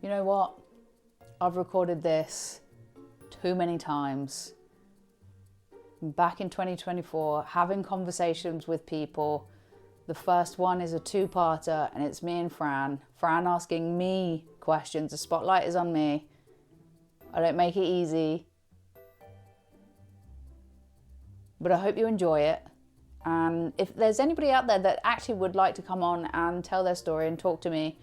you know what? I've recorded this too many times. Back in 2024, having conversations with people. The first one is a two-parter and it's me and Fran. Fran asking me questions. The spotlight is on me. I don't make it easy. But I hope you enjoy it. And if there's anybody out there that actually would like to come on and tell their story and talk to me,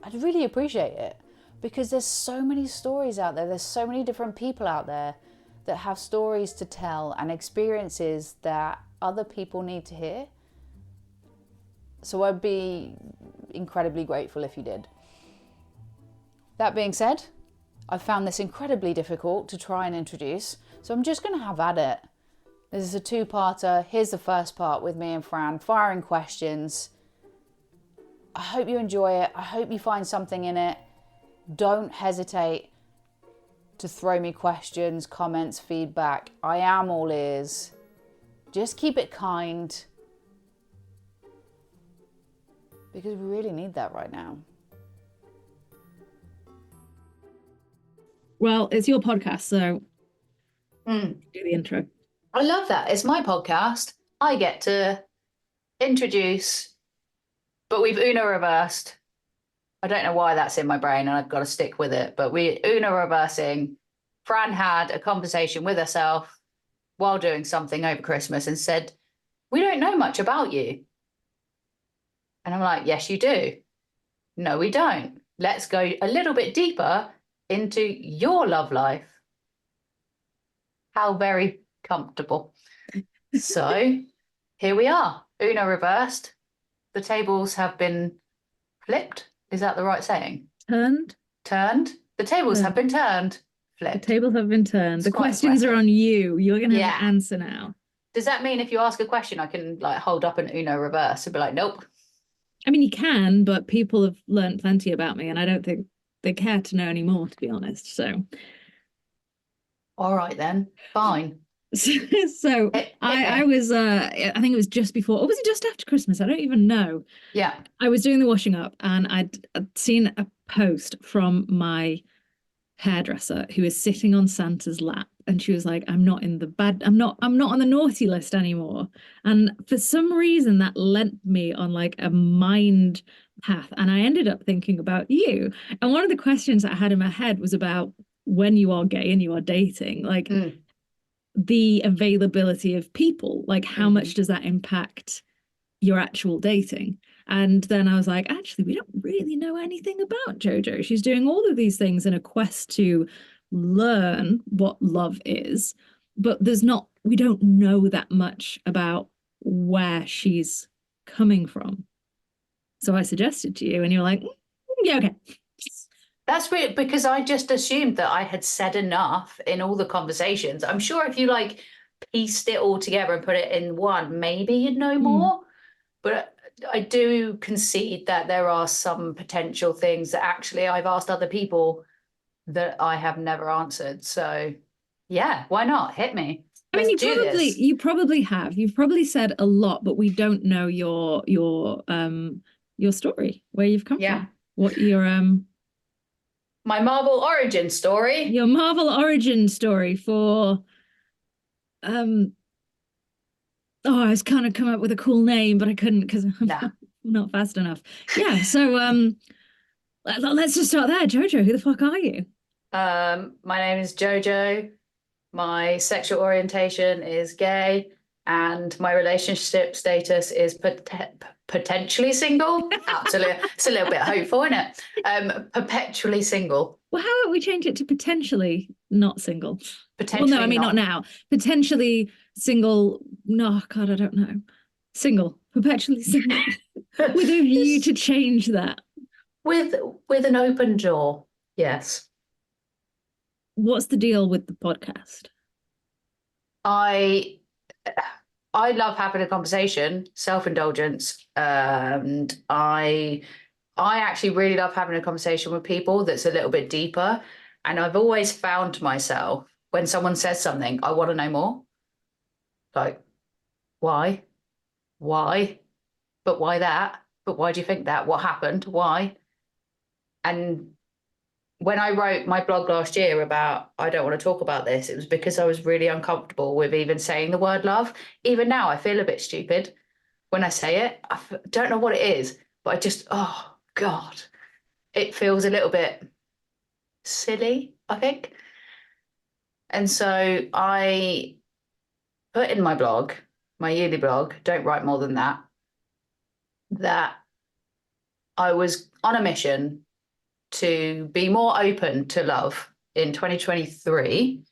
I'd really appreciate it. Because there's so many stories out there. There's so many different people out there that have stories to tell and experiences that other people need to hear. So I'd be incredibly grateful if you did. That being said, I found this incredibly difficult to try and introduce, so I'm just going to have at it. This is a two-parter. Here's the first part with me and Fran, firing questions. I hope you enjoy it. I hope you find something in it. Don't hesitate to throw me questions, comments, feedback. I am all ears. Just keep it kind. Because we really need that right now. Well, it's your podcast, so do the intro. I love that. It's my podcast. I get to introduce, but we've Uno reversed. I don't know why that's in my brain and I've got to stick with it, but we Uno reversing. Fran had a conversation with herself while doing something over Christmas and said, "We don't know much about you." And I'm like, "Yes, you do." "No, we don't. Let's go a little bit deeper into your love life." How very comfortable. So here we are, Uno reversed. The tables have been flipped. Is that the right saying? Turned. The tables have been turned. Flipped. The tables have been turned. The questions are on you. You're going to have an answer now. Does that mean if you ask a question, I can like hold up an Uno reverse and be like, "Nope"? I mean, you can, but people have learned plenty about me and I don't think they care to know anymore, to be honest. So. All right then, fine. So I was, I think it was just before, or was it just after Christmas? I don't even know. Yeah. I was doing the washing up and I'd seen a post from my hairdresser who is sitting on Santa's lap. And she was like, I'm not on the naughty list anymore. And for some reason that lent me on like a mind path. And I ended up thinking about you. And one of the questions that I had in my head was about when you are gay and you are dating, like the availability of people, like how much does that impact your actual dating? And then I was like, actually, we don't really know anything about Jojo. She's doing all of these things in a quest to learn what love is, but we don't know that much about where she's coming from. So I suggested to you and you're like, yeah, okay. That's weird because I just assumed that I had said enough in all the conversations. I'm sure if you like pieced it all together and put it in one, maybe you'd know more. But I do concede that there are some potential things that actually I've asked other people that I have never answered. So yeah, why not? Hit me. I mean, you probably have. You've probably said a lot, but we don't know your story, where you've come from. What your my Marvel origin story. Your Marvel origin story for I was kind of come up with a cool name, but I couldn't because I'm not fast enough. Yeah, so let's just start there. Jojo, who the fuck are you? My name is Jojo. My sexual orientation is gay, and my relationship status is potentially single. Absolutely, it's a little bit hopeful, isn't it? Perpetually single. Well, how about we change it to potentially not single? Potentially, well, no, I mean not now. Potentially single. No, God, I don't know. Single, perpetually single, with a view to change that. With an open jaw, yes. What's the deal with the podcast? I love having a conversation, self-indulgence, and I actually really love having a conversation with people that's a little bit deeper. And I've always found myself when someone says something, I want to know more. Like, why? But why that? But why do you think that? What happened? Why? And when I wrote my blog last year about I don't want to talk about this, it was because I was really uncomfortable with even saying the word love. Even now, I feel a bit stupid when I say it. Don't know what it is, but I just, oh God, it feels a little bit silly, I think. And so I put in my blog, my yearly blog, don't write more than that, that I was on a mission to be more open to love in 2023.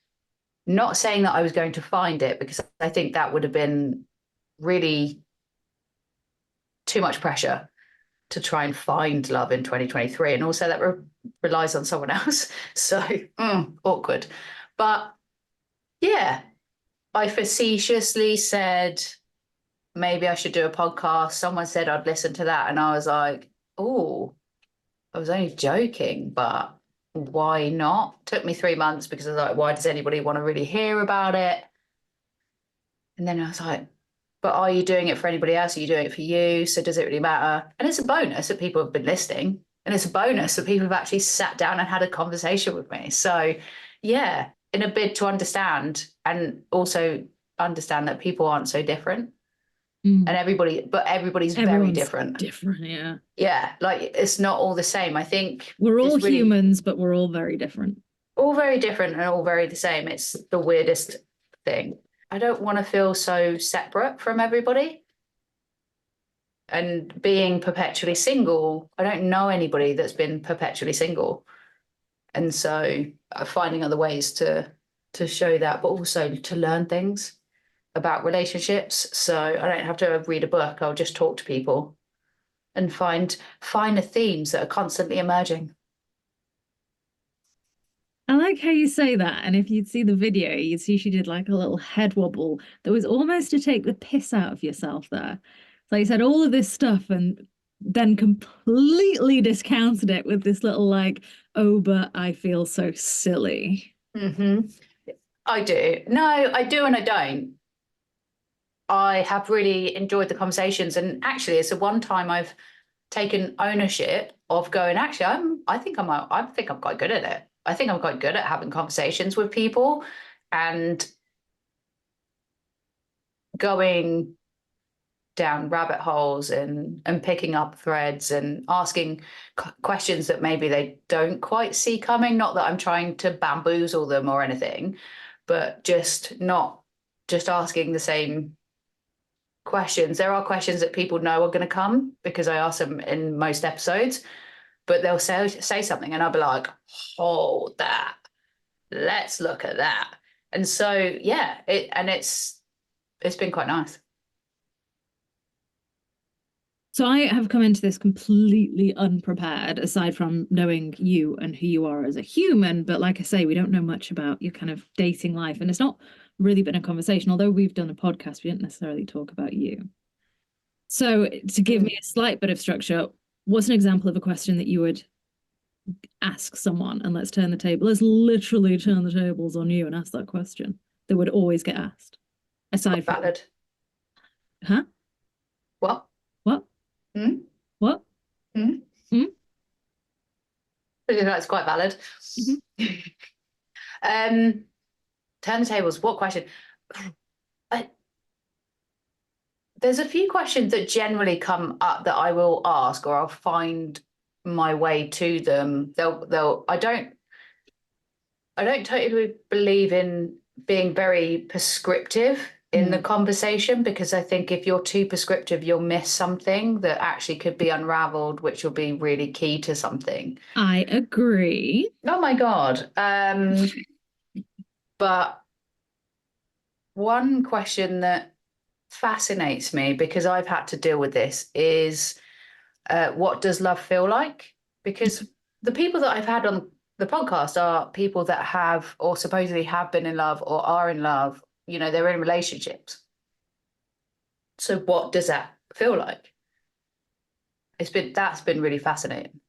Not saying that I was going to find it, because I think that would have been really too much pressure to try and find love in 2023. And also that relies on someone else. So awkward. But yeah, I facetiously said, maybe I should do a podcast. Someone said I'd listen to that. And I was like, oh, I was only joking, but why not? Took me 3 months because I was like, why does anybody want to really hear about it? And then I was like, but are you doing it for anybody else? Are you doing it for you? So does it really matter? And it's a bonus that people have been listening. And it's a bonus that people have actually sat down and had a conversation with me. So yeah, in a bid to understand, and also understand that people aren't so different. And everybody's very Everyone's different. different, yeah. Yeah, like it's not all the same. I think We're all it's really humans, but we're all very different. all very different and all very the same. It's the weirdest thing. I don't want to feel so separate from everybody. And being perpetually single, I don't know anybody that's been perpetually single. And so finding other ways to show that, but also to learn things about relationships. So I don't have to read a book. I'll just talk to people and find the themes that are constantly emerging. I like how you say that. And if you'd see the video, you'd see she did like a little head wobble that was almost to take the piss out of yourself there. So you said all of this stuff and then completely discounted it with this little like, oh, but I feel so silly. Mm-hmm. I do. No, I do and I don't. I have really enjoyed the conversations, and actually, it's the one time I've taken ownership of going. Actually, I think I'm quite good at it. I think I'm quite good at having conversations with people and going down rabbit holes and picking up threads and asking questions that maybe they don't quite see coming. Not that I'm trying to bamboozle them or anything, but just asking the same questions. There are questions that people know are going to come because I ask them in most episodes, but they'll say something and I'll be like, hold that. Let's look at that. And so yeah, it's been quite nice. So I have come into this completely unprepared, aside from knowing you and who you are as a human. But like I say, we don't know much about your kind of dating life. And it's not really been a conversation, although we've done a podcast, we didn't necessarily talk about you. So to give me a slight bit of structure, what's an example of a question that you would ask someone? And let's turn the table. Let's literally turn the tables on you and ask that question that would always get asked. Aside from Valid. Huh? What? What? Hmm? What? Hmm? Hmm? I think that's quite valid. Mm-hmm. Turn the tables. What question? I, there's a few questions that generally come up that I will ask, or I'll find my way to them. I don't totally believe in being very prescriptive in the conversation, because I think if you're too prescriptive, you'll miss something that actually could be unraveled, which will be really key to something. I agree. Oh my God. But one question that fascinates me, because I've had to deal with this, is what does love feel like? Because the people that I've had on the podcast are people that have or supposedly have been in love or are in love. You know, they're in relationships. So what does that feel like? That's been really fascinating.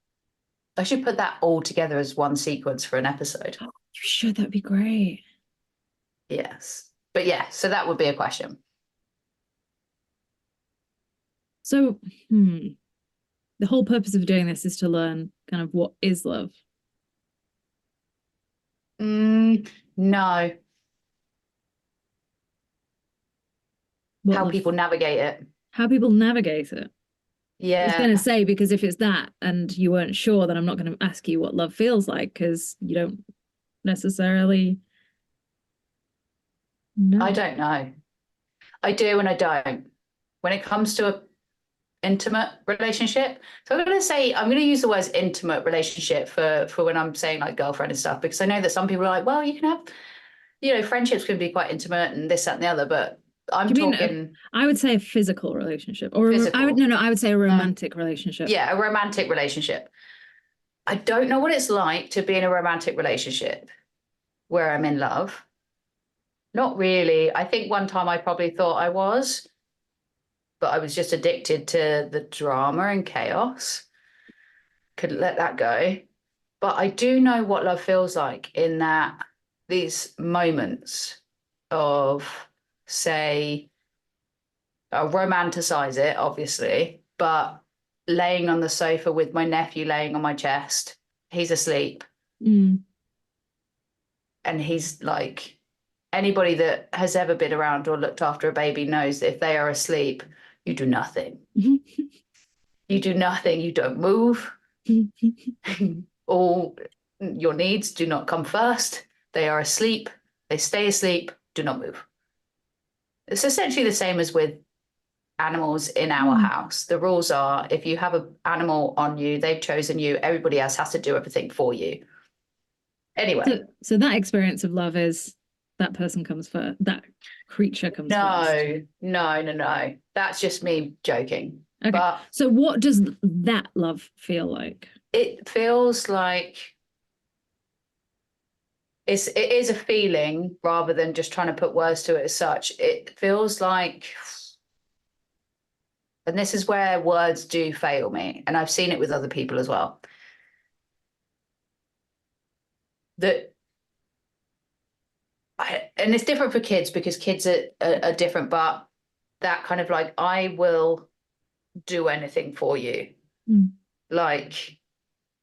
I should put that all together as one sequence for an episode. You should, that'd be great. Yes. But yeah, so that would be a question. So, the whole purpose of doing this is to learn kind of what is love. No. What How love, people navigate it. how people navigate it. I was Yeah. going to say, because if it's that and you weren't sure, then I'm not going to ask you what love feels like because you don't necessarily I know. don't know. I do and I don't. When it comes to a intimate relationship. So I'm going to use the words intimate relationship for when I'm saying like girlfriend and stuff, because I know that some people are like, well, you can have, friendships can be quite intimate and this, that, and the other, but Do I'm you mean talking I would say a physical relationship, or I would physical. no, no, I would say a romantic relationship. Yeah, a romantic relationship. I don't know what it's like to be in a romantic relationship where I'm in love. Not really. I think one time I probably thought I was, but I was just addicted to the drama and chaos. Couldn't let that go. But I do know what love feels like in that these moments of, say, I'll romanticize it, obviously, but laying on the sofa with my nephew laying on my chest, he's asleep. Mm. And he's like, anybody that has ever been around or looked after a baby knows that if they are asleep, you do nothing. You do nothing. You don't move. All your needs do not come first. They are asleep. They stay asleep. Do not move. It's essentially the same as with animals in our Mm. house. The rules are if you have an animal on you, they've chosen you, everybody else has to do everything for you. Anyway, So that experience of love is that person comes first, that creature comes first. no. That's just me joking. Okay. But So what does that love feel like? it feels like it is a feeling rather than just trying to put words to it as such. It feels like, and this is where words do fail me, and I've seen it with other people as well, that and it's different for kids because kids are different, but that kind of like, I will do anything for you. Mm. Like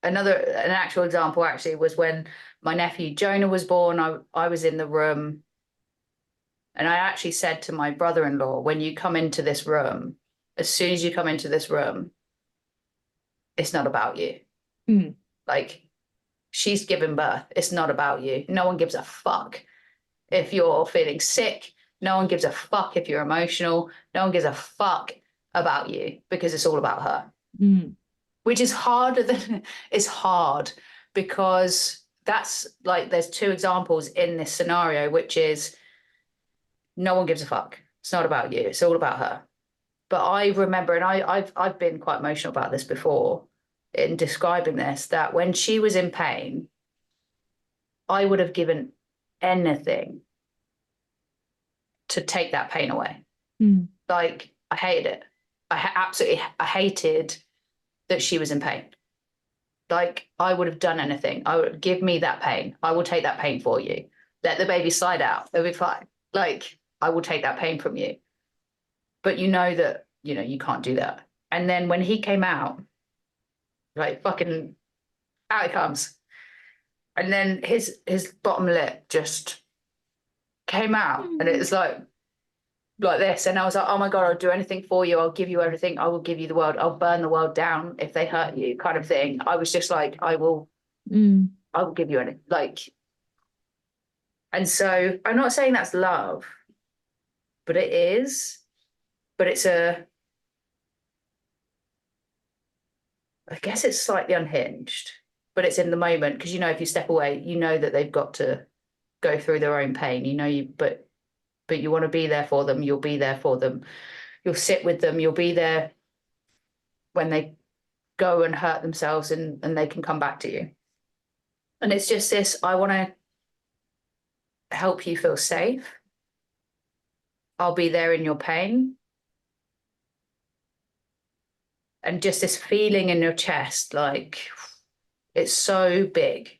an actual example actually was when my nephew Jonah was born. I was in the room and I actually said to my brother-in-law, when you come into this room, as soon as you come into this room, it's not about you. Mm. Like, she's given birth. It's not about you. No one gives a fuck if you're feeling sick. No one gives a fuck if you're emotional. No one gives a fuck about you because it's all about her. Mm. Which is harder than it's hard because that's like there's two examples in this scenario, which is no one gives a fuck. It's not about you. It's all about her. But I remember, and I've been quite emotional about this before in describing this, that when she was in pain, I would have given anything to take that pain away. Mm. Like I hated it. I hated that she was in pain. Like I would have done anything. I would give me that pain. I will take that pain for you. Let the baby slide out. It'll be fine. Like I will take that pain from you. But you know that, you can't do that. And then when he came out, like fucking out it comes. And then his bottom lip just came out and it was like this. And I was like, oh my God, I'll do anything for you. I'll give you everything. I will give you the world. I'll burn the world down if they hurt you, kind of thing. I was just like, Mm. I will give you anything. Like, and so I'm not saying that's love, but it is. But I guess it's slightly unhinged, but it's in the moment because if you step away, you know that they've got to go through their own pain. But you want to be there for them. You'll be there for them. You'll sit with them. You'll be there when they go and hurt themselves and they can come back to you. And it's just this, I want to help you feel safe. I'll be there in your pain. And just this feeling in your chest, like it's so big.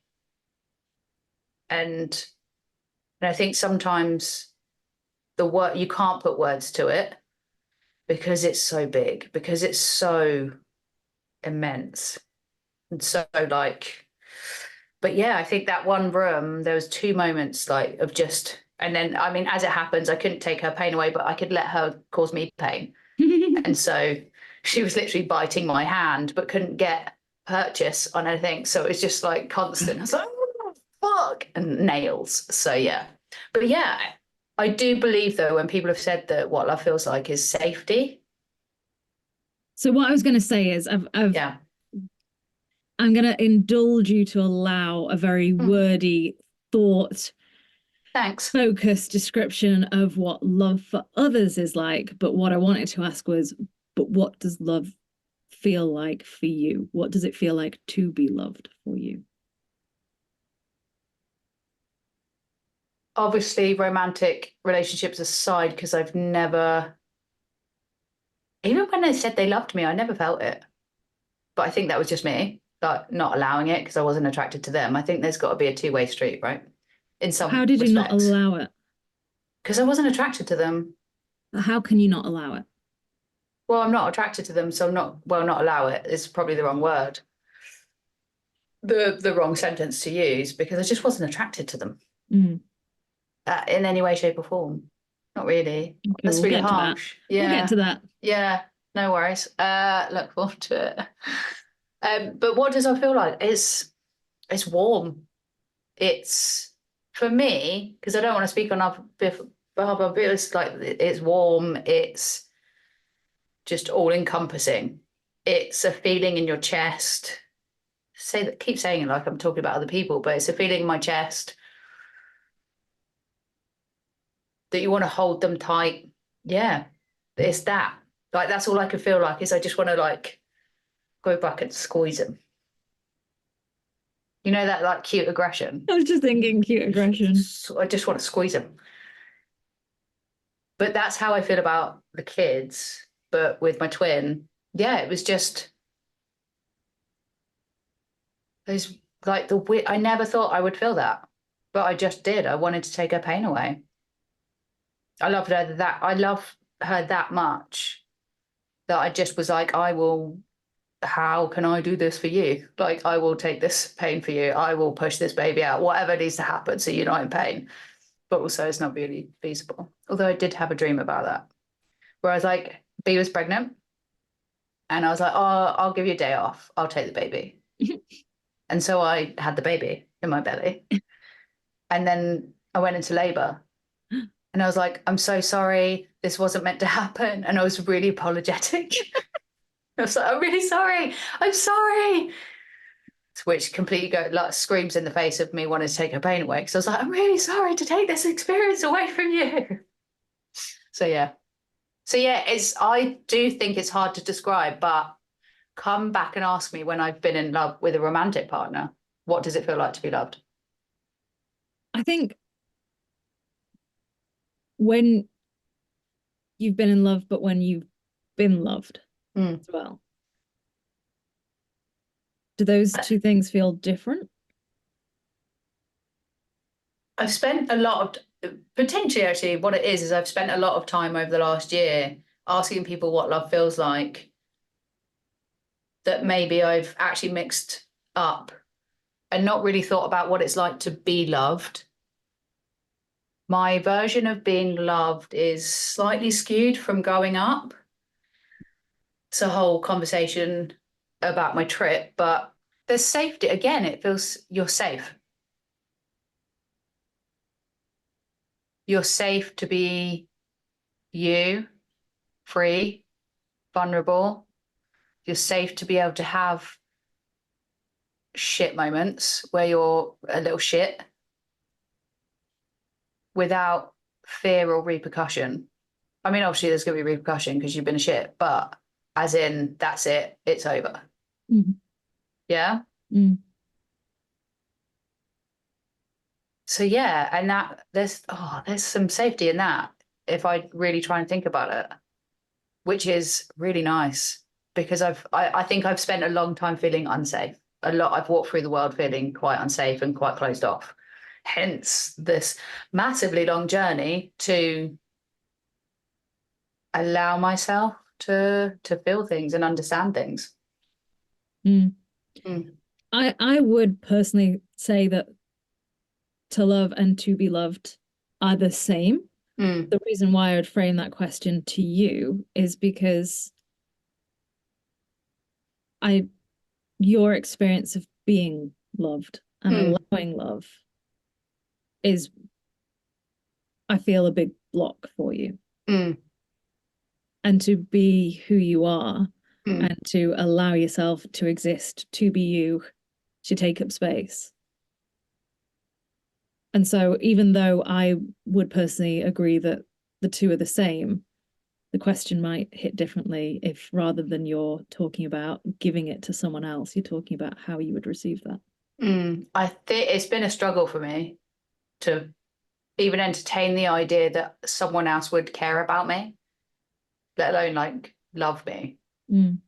And, and I think sometimes the word, you can't put words to it because it's so big, because it's so immense. And so like, But yeah, I think that one room, there was 2 moments like of just, and then, I mean, as it happens, I couldn't take her pain away, but I could let her cause me pain. And so she was literally biting my hand, but couldn't get purchase on anything. So it was just like constant. I was like, oh, fuck, and nails. So yeah. But yeah, I do believe though, when people have said that what love feels like is safety. So what I was going to say is Yeah. I'm going to indulge you to allow a very wordy thought Thanks. focused description of what love for others is like. But what I wanted to ask was, but what does love feel like for you? What does it feel like to be loved for you? Obviously, romantic relationships aside, because I've never, even when they said they loved me, I never felt it. But I think that was just me, like not allowing it because I wasn't attracted to them. I think there's got to be a two-way street, right? In some How did you not respects. allow it? Because I wasn't attracted to them. How can you not allow it? Well, I'm not attracted to them, so I'm not, well, not allow it is probably the wrong word. The wrong sentence to use, because I just wasn't attracted to them in any way, shape, or form. Not really. Okay, That's we'll really get to that. harsh. Yeah. We'll get to that. Yeah, no worries. Look forward to it. But what does I feel like? It's warm. It's for me, because I don't want to speak on other behalf of it. It's like it's warm. It's just all encompassing. It's a feeling in your chest. Say that, keep saying it like I'm talking about other people, but it's a feeling in my chest that you want to hold them tight. Yeah, it's that. Like that's all I can feel like is I just want to like go back and squeeze them. You know that like cute aggression. I was just thinking cute aggression. So I just want to squeeze them. But that's how I feel about the kids. But with my twin, yeah, it was just there's like I never thought I would feel that, but I just did. I wanted to take her pain away. I loved her that I love her that much that I just was like, I will. How can I do this for you? Like, I will take this pain for you. I will push this baby out, whatever needs to happen, so you're not in pain. But also, it's not really feasible. Although I did have a dream about that, where I was like, B was pregnant, and I was like, oh, I'll give you a day off. I'll take the baby. And so I had the baby in my belly. And then I went into labor. And I was like, I'm so sorry. This wasn't meant to happen. And I was really apologetic. I was like, I'm really sorry. I'm sorry. Which completely like screams in the face of me wanting to take her pain away. Because I was like, I'm really sorry to take this experience away from you. So yeah. So yeah, I do think it's hard to describe, but come back and ask me when I've been in love with a romantic partner, what does it feel like to be loved? I think when you've been in love, but when you've been loved as well. Do those two things feel different? I've spent a lot of, potentially actually, what it is I've spent a lot of time over the last year asking people what love feels like that maybe I've actually mixed up and not really thought about what it's like to be loved. My version of being loved is slightly skewed from growing up. It's a whole conversation about my trip, but there's safety. Again, it feels you're safe. You're safe to be you, free, vulnerable. You're safe to be able to have shit moments where you're a little shit without fear or repercussion. I mean, obviously, there's going to be repercussion because you've been a shit, but as in, that's it, it's over. Yeah. So yeah, and that there's some safety in that if I really try and think about it, which is really nice because I think I've spent a long time feeling unsafe. I've walked through the world feeling quite unsafe and quite closed off. Hence this massively long journey to allow myself to feel things and understand things. I would personally say that to love and to be loved are the same. The reason why I would frame that question to you is because your experience of being loved and allowing love is, I feel, a big block for you. And to be who you are and to allow yourself to exist, to be you, to take up space. And so even though I would personally agree that the two are the same, the question might hit differently if, rather than you're talking about giving it to someone else, you're talking about how you would receive that. I think it's been a struggle for me to even entertain the idea that someone else would care about me, let alone like love me. And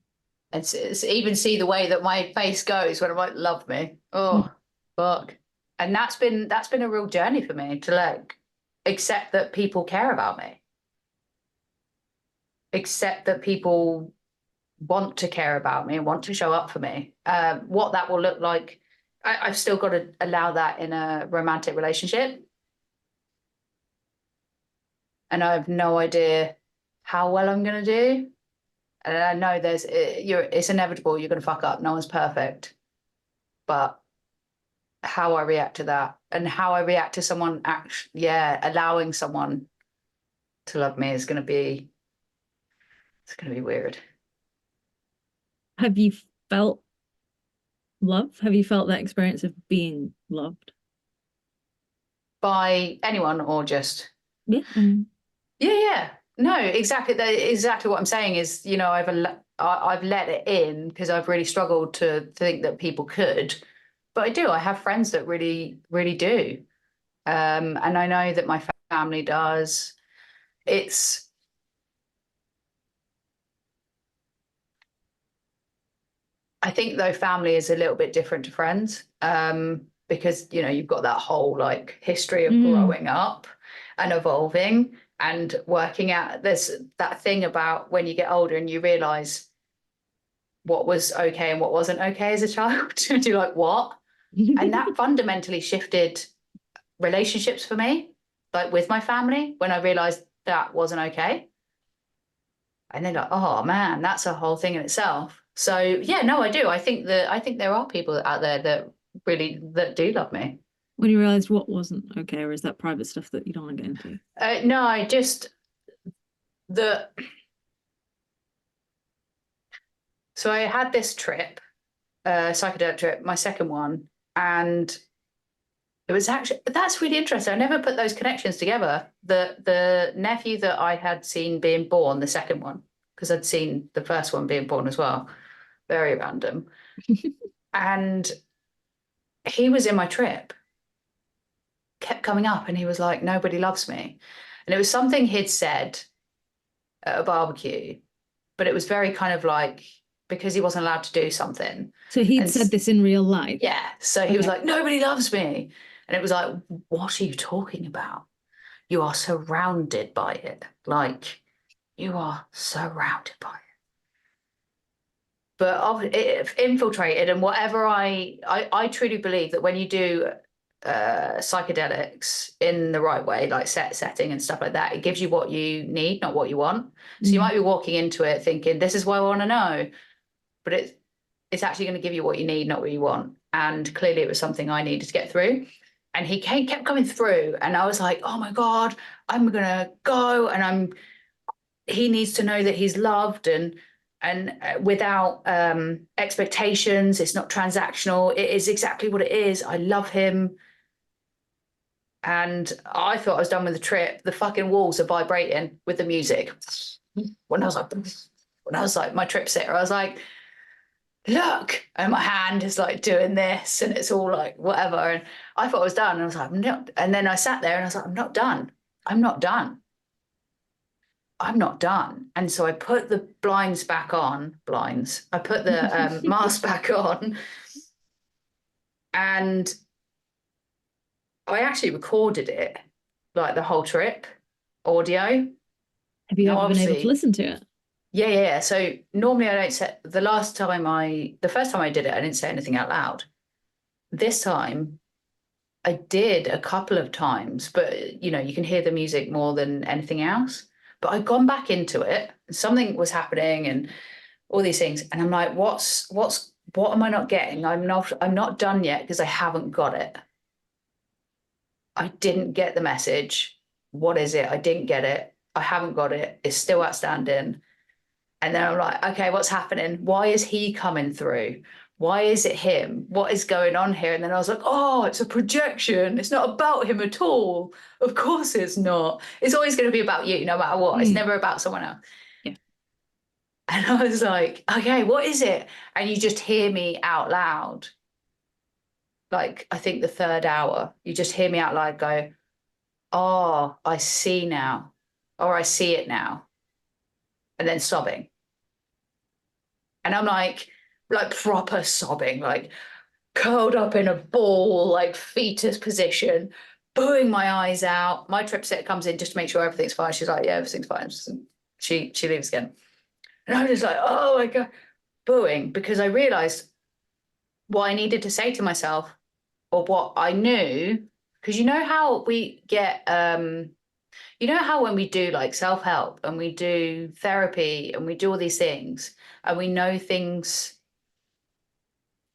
even see the way that my face goes when I'm like, love me. Oh, fuck. And that's been a real journey for me to like accept that people care about me. Accept that people want to care about me and want to show up for me. What that will look like, I've still got to allow that in a romantic relationship. And I have no idea how well I'm going to do. And I know it's inevitable. You're going to fuck up. No one's perfect. But how I react to that and how I react to someone allowing someone to love me is going to be, it's going to be weird. Have you felt love? Have you felt that experience of being loved? By anyone or just? Yeah. Yeah. No, exactly. Exactly what I'm saying is, you know, I've let it in because I've really struggled to think that people could. But I do. I have friends that really, really do. And I know that my family does. I think though family is a little bit different to friends, because, you know, you've got that whole like history of growing up and evolving and working out. There's that thing about when you get older and you realize what was okay and what wasn't okay as a child. And you're like, what? And that fundamentally shifted relationships for me, like with my family, when I realized that wasn't okay. And then like, oh man, that's a whole thing in itself. So yeah, no, I do. I think there are people out there that really that do love me. When you realized what wasn't okay, or is that private stuff that you don't want to get into? No, I just the so I had this trip, psychedelic trip, my second one, and it was actually, that's really interesting. I never put those connections together. The nephew that I had seen being born, the second one, because I'd seen the first one being born as well. Very random. And he was in my trip, kept coming up, and he was like, nobody loves me. And it was something he'd said at a barbecue, but it was very kind of like because he wasn't allowed to do something. So he'd said this in real life? Yeah. So he was like, nobody loves me. And it was like, what are you talking about? You are surrounded by it. Like, you are surrounded by it. But it infiltrated, and whatever I truly believe that when you do psychedelics in the right way, like setting and stuff like that, it gives you what you need, not what you want. So you might be walking into it thinking, this is what I want to know, but it's actually going to give you what you need, not what you want. And clearly it was something I needed to get through. And he kept coming through, and I was like, oh my God, I'm gonna go, and he needs to know that he's loved and without expectations. It's not transactional. It is exactly what it is. I love him. And I thought I was done with the trip. The fucking walls are vibrating with the music. When I was like my trip sitter, I was like, look, and my hand is like doing this, and it's all like whatever. And I thought I was done. And I was like, I'm not. And then I sat there and I was like, I'm not done. I'm not done. I'm not done. And so I put the blinds back on, I put the mask back on, and I actually recorded it, like the whole trip, audio. Have you ever been able to listen to it? Yeah. So normally I don't say, the first time I did it, I didn't say anything out loud. This time I did a couple of times, but you know, you can hear the music more than anything else. But I'd gone back into it, something was happening and all these things. And I'm like, what am I not getting? I'm not done yet because I haven't got it. I didn't get the message. What is it? I didn't get it. I haven't got it. It's still outstanding. And then I'm like, okay, what's happening? Why is he coming through? Why is it him? What is going on here? And then I was like, oh, it's a projection. It's not about him at all. Of course it's not. It's always going to be about you, no matter what. It's never about someone else. Yeah. And I was like, okay, what is it? And you just hear me out loud. Like, I think the third hour, you just hear me out loud go, oh, I see now. Or I see it now. And then sobbing. And I'm like proper sobbing, like curled up in a ball, like fetus position, booing my eyes out. My trip sitter comes in just to make sure everything's fine. She's like, yeah, everything's fine. She leaves again. And I'm just like, oh my God, booing, because I realized what I needed to say to myself or what I knew. Because you know how we get you know how when we do like self-help and we do therapy and we do all these things and we know things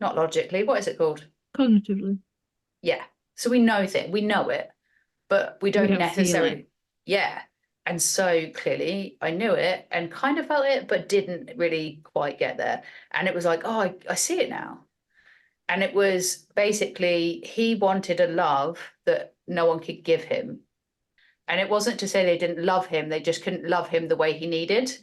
not logically, what is it called? Cognitively. Yeah. So we know we know it, but we We don't don't feel necessarily, it. yeah. And so clearly I knew it and kind of felt it, but didn't really quite get there. And it was like, oh, I see it now. And it was basically he wanted a love that no one could give him. And it wasn't to say they didn't love him, they just couldn't love him the way he needed,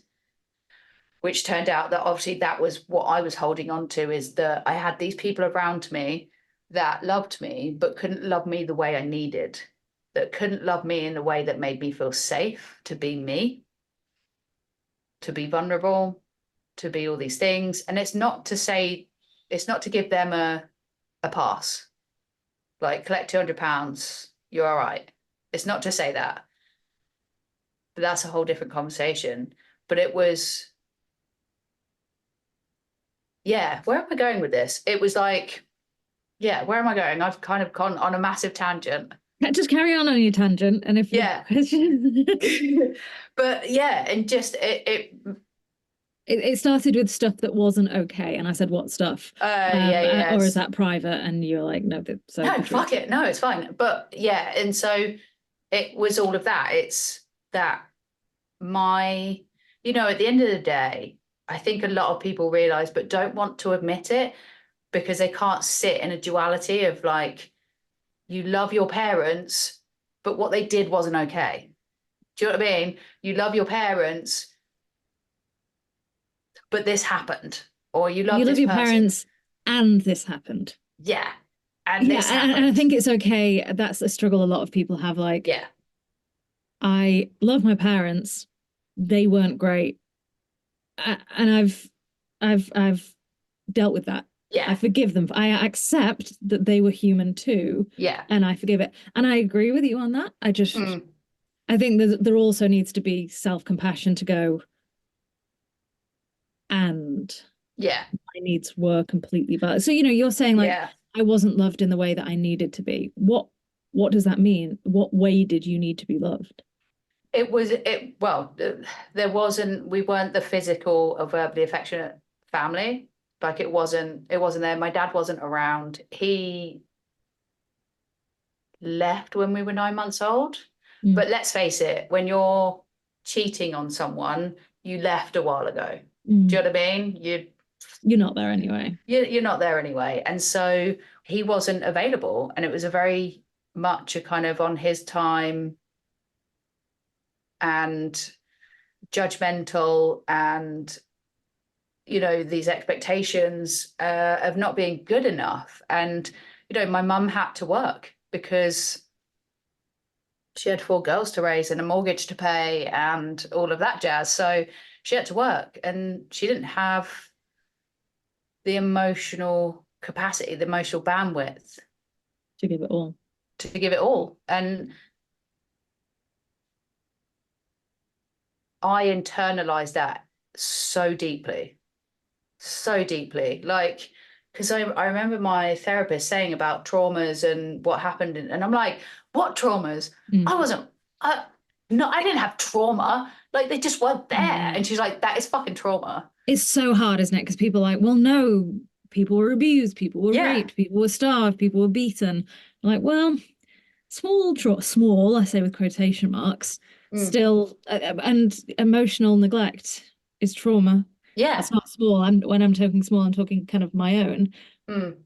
which turned out that obviously that was what I was holding on to, is that I had these people around me that loved me, but couldn't love me the way I needed, that couldn't love me in the way that made me feel safe to be me, to be vulnerable, to be all these things. And it's not to say, it's not to give them a pass, like collect £200, you're all right. It's not to say that, but that's a whole different conversation. But it was, yeah, where am I going with this? It was like, yeah, where am I going? I've kind of gone on a massive tangent. Just carry on your tangent, and if Yeah. questions. But yeah, and just It started with stuff that wasn't okay, and I said, "What stuff?" yeah, Or is that private? And you're like, "No, so no, fuck it. No, it's fine. But yeah, and so it was all of that. It's that my, at the end of the day, I think a lot of people realize, but don't want to admit it because they can't sit in a duality of like, you love your parents, but what they did wasn't okay. Do you know what I mean? You love your parents, but this happened, or you love You love this your person. parents, and this happened." Yeah. And Yeah, this and I happened. think it's okay. That's a struggle a lot of people have. Like, Yeah. I love my parents; they weren't great, and I've dealt with that. I Yeah. forgive them. I accept that they were human too, Yeah. and I forgive it. And I agree with you on that. Mm. I think there also needs to be self-compassion to go, and Yeah. my needs were completely valid. So, you're saying like, Yeah. I wasn't loved in the way that I needed to be. What does that mean? What way did you need to be loved? Well, there wasn't, we weren't the physical or verbally affectionate family. Like it wasn't there. My dad wasn't around. He left when we were 9 months old. Mm. But let's face it, when you're cheating on someone, you left a while ago. Do Mm. you know what I mean? You're not there anyway. You're not there anyway. And so he wasn't available. And it was a very much a kind of on his time and judgmental and, these expectations of not being good enough. And, my mum had to work because she had 4 girls to raise and a mortgage to pay and all of that jazz. So she had to work and she didn't have the emotional capacity, the emotional bandwidth To give it all. to give it all. And I internalized that so deeply, so deeply. Like, because I remember my therapist saying about traumas and what happened, and I'm like, what traumas? Mm. I wasn't, no, I didn't have trauma. Like they just weren't there. Yeah. And she's like, that is fucking trauma. It's so hard, isn't it? Because people are like, well, no, people were abused, people were Yeah. raped, people were starved, people were beaten. Like, well, small, I say with quotation marks, Mm. still, and emotional neglect is trauma. Yeah. That's not small. When I'm talking small, I'm talking kind of my own. Mm.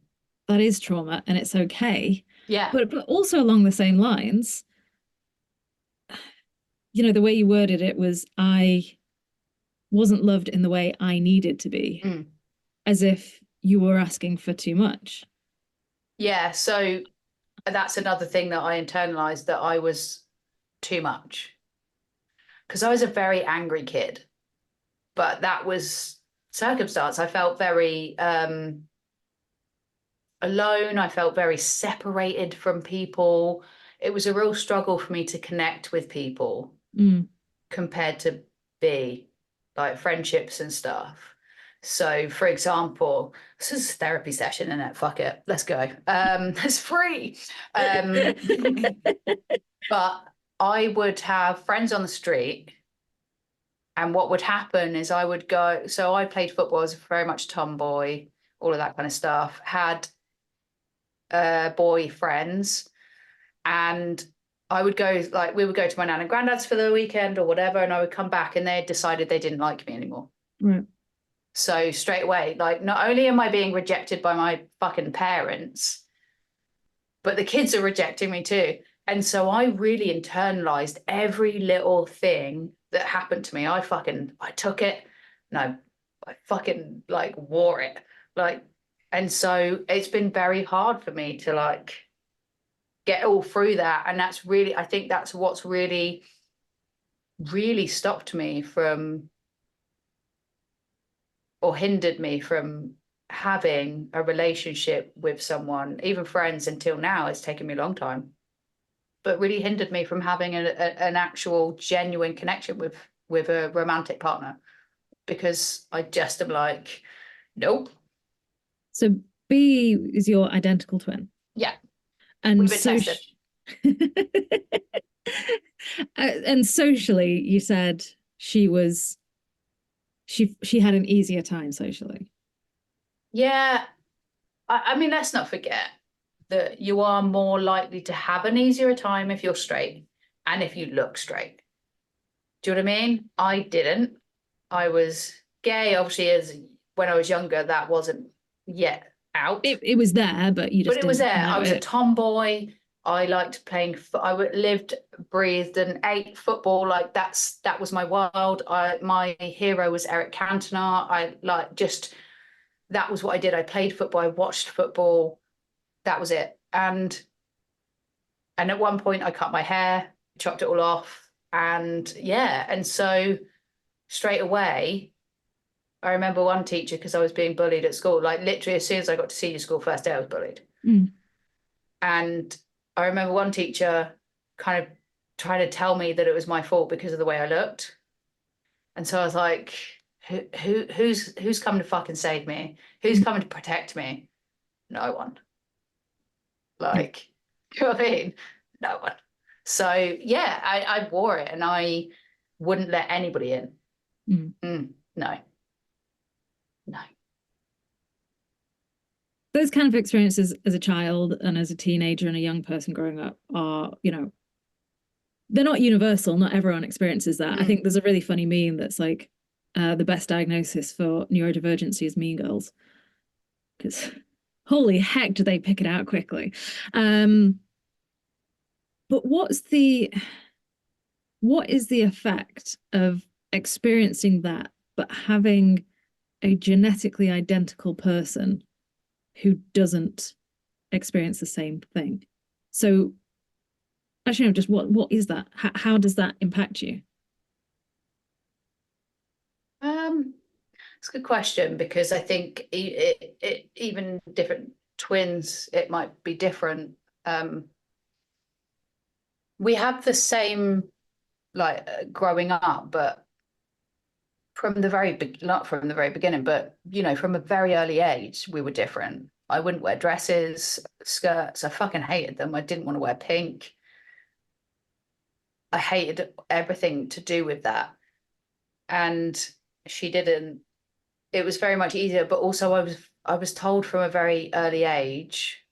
That is trauma, and it's okay. Yeah. But also along the same lines, the way you worded it was I wasn't loved in the way I needed to be, Mm. as if you were asking for too much. Yeah. So that's another thing that I internalized, that I was too much, because I was a very angry kid, but that was circumstance. I felt very alone. I felt very separated from people. It was a real struggle for me to connect with people Mm. compared to be like friendships and stuff. So, for example, this is a therapy session, isn't it? Fuck it, let's go. It's free. Um, but I would have friends on the street, and what would happen is I would go. So I played football, as very much tomboy, all of that kind of stuff. Had boy friends, and I would go, like, we would go to my nan and granddad's for the weekend or whatever, and I would come back and they had decided they didn't like me anymore. Right. So straight away, like, not only am I being rejected by my fucking parents, but the kids are rejecting me too. And so I really internalized every little thing that happened to me. I took it. No, I fucking like wore it. Like, and so it's been very hard for me to like get all through that. And that's really, I think that's what's really, really stopped me from, or hindered me from having a relationship with someone, even friends until now. It's taken me a long time, but really hindered me from having an actual genuine connection with a romantic partner, because I just am like, nope. So B is your identical twin. Yeah, And we've been tested. And socially, you said she had an easier time socially. Yeah, I mean, let's not forget that you are more likely to have an easier time if you're straight and if you look straight. Do you know what I mean? I didn't. I was gay, obviously, as when I was younger, that wasn't yet out. It was there, but you But just it was didn't there. know I was a it. tomboy. I liked playing. I lived, breathed, and ate football. Like that was my world. My hero was Eric Cantona. I like just that was what I did. I played football. I watched football. That was it. And at one point, I cut my hair, chopped it all off, and yeah. And so straight away, I remember one teacher, because I was being bullied at school. Like literally, as soon as I got to senior school, first day, I was bullied. Mm. And I remember one teacher kind of trying to tell me that it was my fault because of the way I looked. And so I was like, who's coming to fucking save me? Who's coming to protect me? No one. Like, you know what I mean? No one. So yeah, I wore it, and I wouldn't let anybody in. No, no. Those kind of experiences as a child and as a teenager and a young person growing up are, they're not universal. Not everyone experiences that. I think there's a really funny meme that's like, the best diagnosis for neurodivergency is Mean Girls. Because holy heck, do they pick it out quickly. But what is the effect of experiencing that, but having a genetically identical person who doesn't experience the same thing? So actually, just what is that? How does that impact you? It's a good question, because I think even different twins, it might be different. We have the same, like, growing up, but from the not from the very beginning, but from a very early age, we were different. I wouldn't wear dresses, skirts. I fucking hated them. I didn't want to wear pink. I hated everything to do with that. And she didn't. It was very much easier, but also I was told from a very early age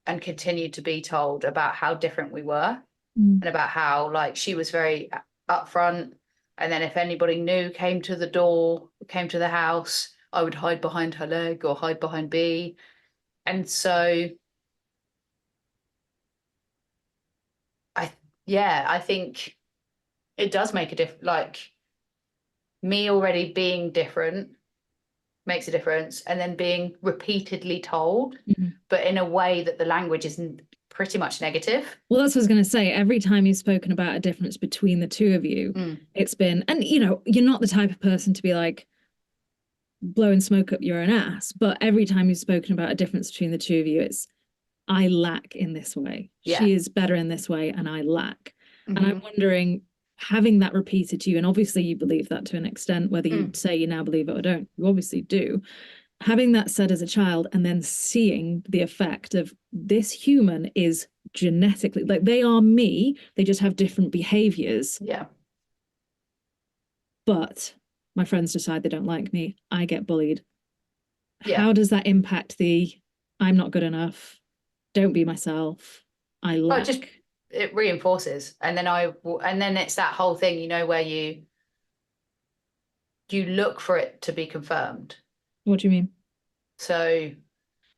and continued to be told about how different we were and about how like she was very upfront. And then if anybody new came to the door, came to the house, I would hide behind her leg or hide behind B. And so I think it does make a difference. Like me already being different makes a difference, and then being repeatedly told, but in a way that the language isn't pretty much negative. Well, that's what I was going to say. Every time you've spoken about a difference between the two of you, it's been, and you're not the type of person to be like blowing smoke up your own ass, but every time you've spoken about a difference between the two of you, it's, I lack in this way. Yeah. She is better in this way, and I lack. And I'm wondering, having that repeated to you, and obviously you believe that to an extent, whether you say you now believe it or don't, you obviously do. Having that said as a child, and then seeing the effect of this human is genetically, like they are me, they just have different behaviors. Yeah. But my friends decide they don't like me, I get bullied. Yeah. How does that impact the I'm not good enough, don't be myself, I lack? It reinforces, and then it's that whole thing, where you look for it to be confirmed. What do you mean? So,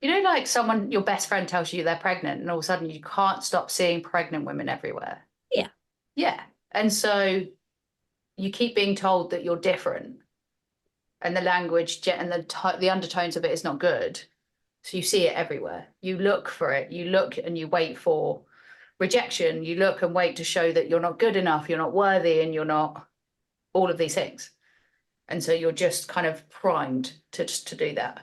like your best friend tells you they're pregnant, and all of a sudden you can't stop seeing pregnant women everywhere. Yeah. Yeah. And so you keep being told that you're different, and the language and the undertones of it is not good. So you see it everywhere. You look for it. You look and you wait for rejection. You look and wait to show that you're not good enough, you're not worthy, and you're not all of these things. And so you're just kind of primed to do that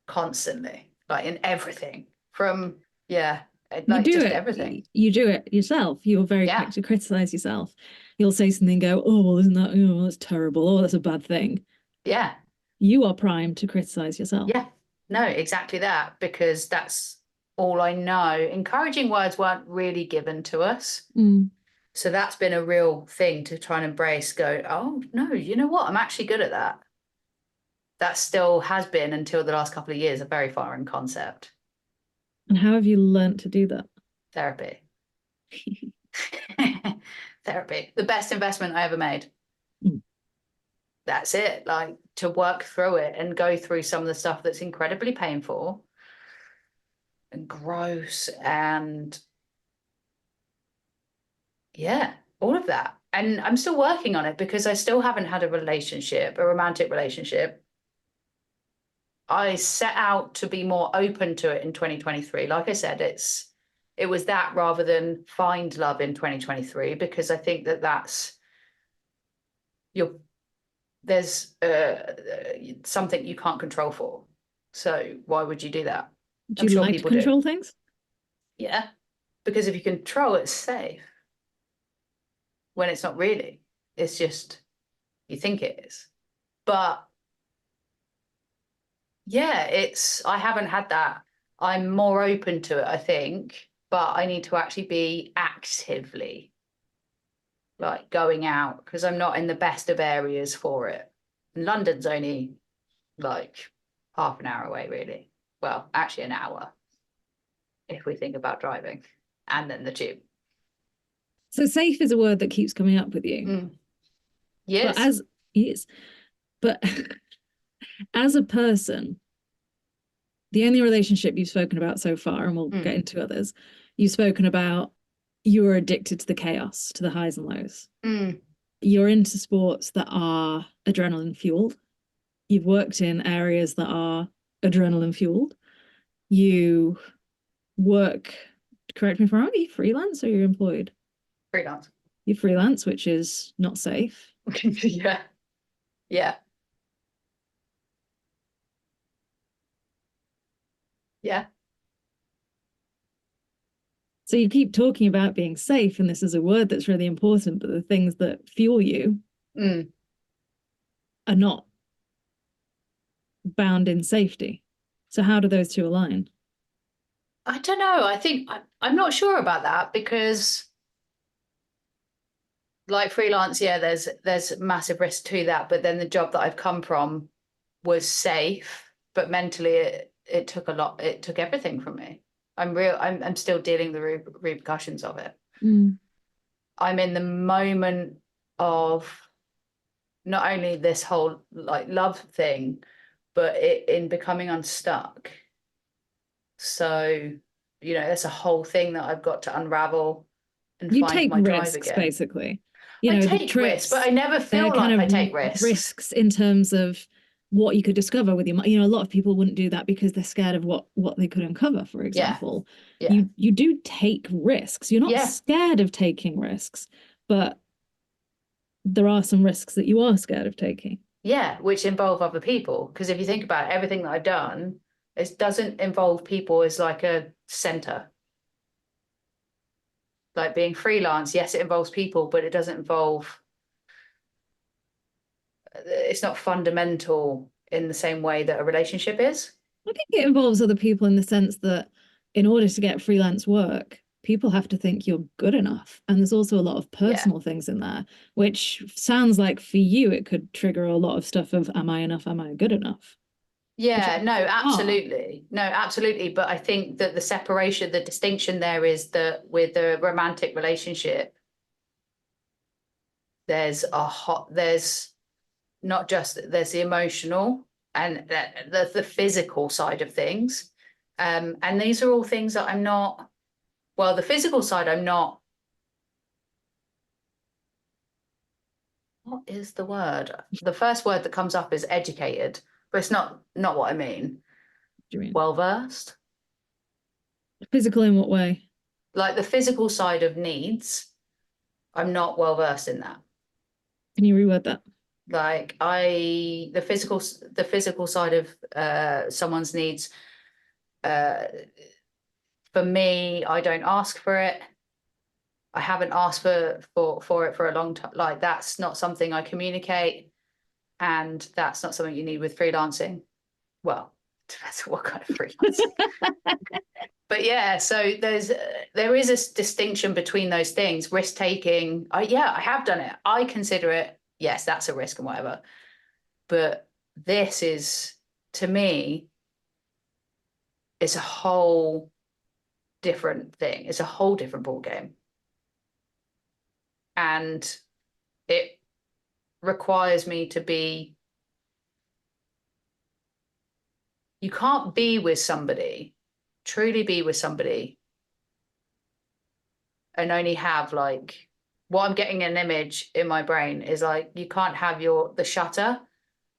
constantly, like in everything from, like just everything. You do it yourself. You're very quick to criticize yourself. You'll say something, go, oh, well, isn't that, oh, that's terrible. Oh, that's a bad thing. Yeah. You are primed to criticize yourself. Yeah. No, exactly that, because that's all I know. Encouraging words weren't really given to us. So that's been a real thing to try and embrace, go, oh, no, you know what? I'm actually good at that. That still has been, until the last couple of years, a very foreign concept. And how have you learned to do that? Therapy. Therapy. The best investment I ever made. That's it. Like, to work through it and go through some of the stuff that's incredibly painful and gross and all of that. And I'm still working on it because I still haven't had a romantic relationship. I set out to be more open to it in 2023. Like I said, it was that rather than find love in 2023, because I think there's something you can't control for. So why would you do that? Do you like to control things? Yeah, because if you control, it's safe. When it's not really, it's just you think it is. But I haven't had that. I'm more open to it, I think, but I need to actually be actively like going out, because I'm not in the best of areas for it. And London's only like half an hour away, really. Well, actually an hour, if we think about driving, and then the tube. So safe is a word that keeps coming up with you. Yes. But as a person, the only relationship you've spoken about so far, and we'll get into others, you've spoken about you are addicted to the chaos, to the highs and lows. You're into sports that are adrenaline fueled. You've worked in areas that are adrenaline fueled. You work, correct me if I'm wrong, are you freelance or you're employed? Freelance. You're freelance, which is not safe. Yeah. Yeah. Yeah. So you keep talking about being safe, and this is a word that's really important, but the things that fuel you are not bound in safety. So how do those two align? I don't know. I think I'm not sure about that because like freelance, yeah, there's massive risk to that. But then the job that I've come from was safe, but mentally it took a lot. It took everything from me. I'm still dealing with the repercussions of it. Mm. I'm in the moment of not only this whole like love thing, but in becoming unstuck. So, there's a whole thing that I've got to unravel and You find take my drive risks, again. basically. I The take risks, but trips, I never they're feel kind like of I take risks. risks in terms of what you could discover with your, a lot of people wouldn't do that because they're scared of what they could uncover, for Yeah. example. Yeah. You do take risks. You're not Yeah. scared of taking risks, but there are some risks that you are scared of taking. Yeah, which involve other people. Because if you think about it, everything that I've done, it doesn't involve people as like a center. Like being freelance, yes, it involves people, but it doesn't involve, it's not fundamental in the same way that a relationship is. I think it involves other people in the sense that in order to get freelance work, people have to think you're good enough. And there's also a lot of personal things in there, which sounds like for you, it could trigger a lot of stuff of, am I enough? Am I good enough? Yeah, no, Are. absolutely. No, absolutely. But I think that the separation, the distinction there is that with a romantic relationship, there's not just, there's the emotional and the physical side of things. And these are all things that I'm not, well, the physical side, I'm not, what is the word? The first word that comes up is educated, but it's not what I mean. What do you mean? Well versed. Physical in what way? Like the physical side of needs, I'm not well versed in that. Can you reword that? Like the physical side of someone's needs, uh for me, I don't ask for it. I haven't asked for it for a long time. Like that's not something I communicate, and that's not something you need with freelancing. Well, depends on what kind of freelancing. But yeah, so there is a distinction between those things. Risk taking, yeah, I have done it. I consider it, yes, that's a risk and whatever. But this is, to me, it's a whole different thing. It's a whole different ball game, and it requires me to be. You can't be with somebody, truly be with somebody, and only have like what I'm getting an image in my brain is like you can't have the shutter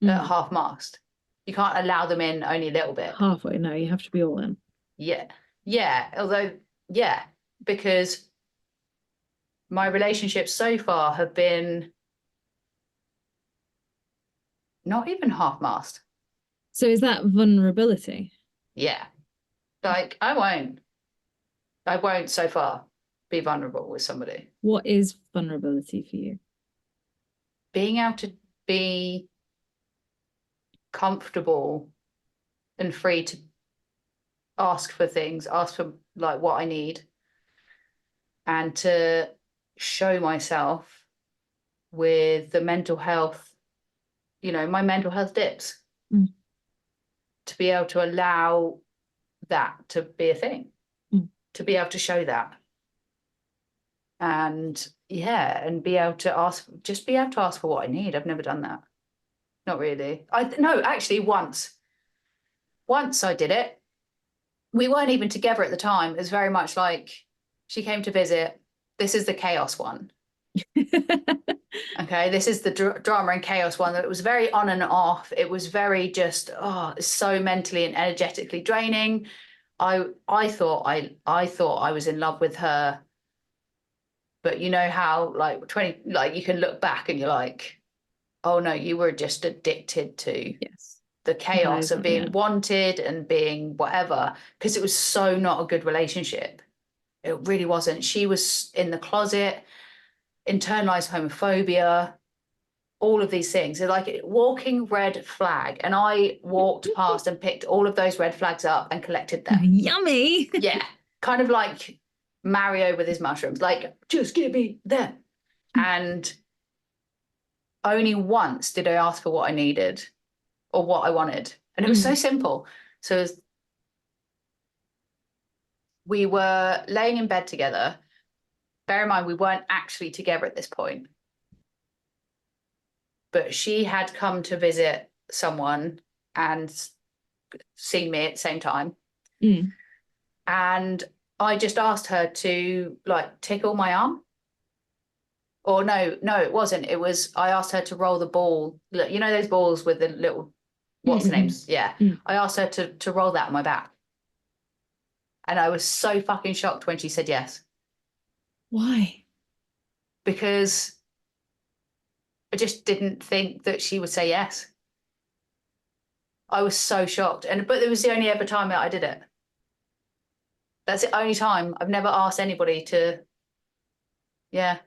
at half mast. You can't allow them in only a little bit. Halfway, no, you have to be all in. Yeah. Yeah. Although, yeah, because my relationships so far have been not even half mast. So is that vulnerability? Yeah. Like I won't so far be vulnerable with somebody. What is vulnerability for you? Being able to be comfortable and free to ask for things, ask for like what I need, and to show myself with the mental health, my mental health dips, to be able to allow that to be a thing, to be able to show that. And yeah, and just be able to ask for what I need. I've never done that. Not really. No, actually once I did it. We weren't even together at the time. It was very much like she came to visit. This is the chaos one. Okay, this is the drama and chaos one. It was very on and off. It was very just so mentally and energetically draining. I thought I was in love with her, but you know how like 20, like you can look back and you're like, oh no, you were just addicted to Yes. the chaos of being wanted and being whatever, because it was so not a good relationship. It really wasn't. She was in the closet, internalized homophobia, all of these things. They're like walking red flag. And I walked past and picked all of those red flags up and collected them. Yummy. Yeah. Kind of like Mario with his mushrooms. Like, just give me them. And only once did I ask for what I needed or what I wanted. And it was so simple. So it was, we were laying in bed together. Bear in mind, we weren't actually together at this point. But she had come to visit someone and seen me at the same time. And I just asked her to like tickle my arm. Or no, it wasn't. It was, I asked her to roll the ball. You know those balls with the little, what's the names? Yeah. I asked her to roll that on my back. And I was so fucking shocked when she said yes. Why? Because I just didn't think that she would say yes. I was so shocked. But it was the only ever time that I did it. That's the only time. I've never asked anybody to, yeah.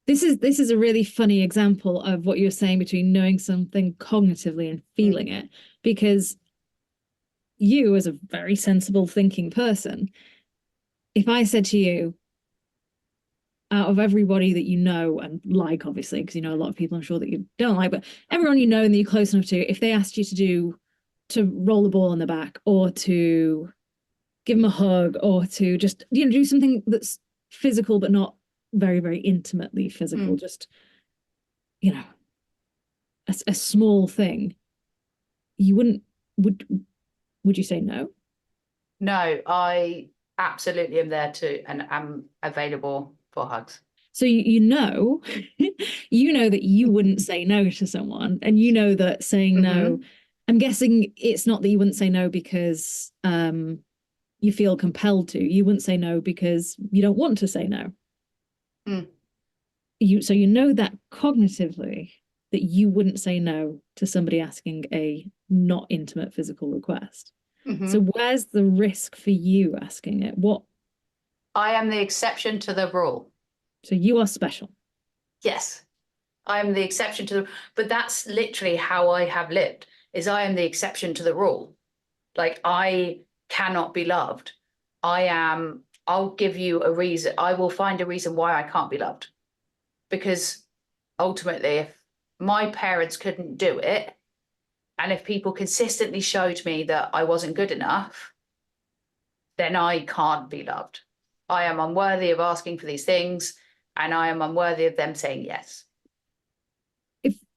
This is a really funny example of what you're saying between knowing something cognitively and feeling it, because you, as a very sensible thinking person, if I said to you, out of everybody that you know and like, obviously, because you know a lot of people I'm sure that you don't like, but everyone you know and that you're close enough to, if they asked you to roll the ball on the back or to give them a hug or to just, do something that's physical but not very, very intimately physical, just, a small thing, you wouldn't, would you say no? No, I absolutely am there to and am available for hugs. So you know that you wouldn't say no to someone, and you know that saying no, I'm guessing it's not that you wouldn't say no because you feel compelled to. You wouldn't say no because you don't want to say no. So you know that cognitively that you wouldn't say no to somebody asking a not intimate physical request. So where's the risk for you asking it? What? I am the exception to the rule. So you are special. Yes, I am the exception to the, but that's literally how I have lived, is I am the exception to the rule. Like, I cannot be loved. I'll give you a reason. I will find a reason why I can't be loved. Because ultimately, if my parents couldn't do it, and if people consistently showed me that I wasn't good enough, then I can't be loved. I am unworthy of asking for these things, and I am unworthy of them saying yes.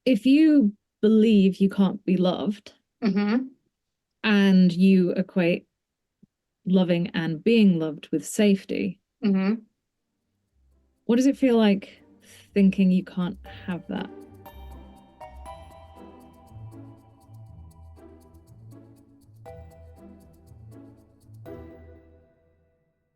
If you believe you can't be loved, and you equate loving and being loved with safety, what does it feel like thinking you can't have that?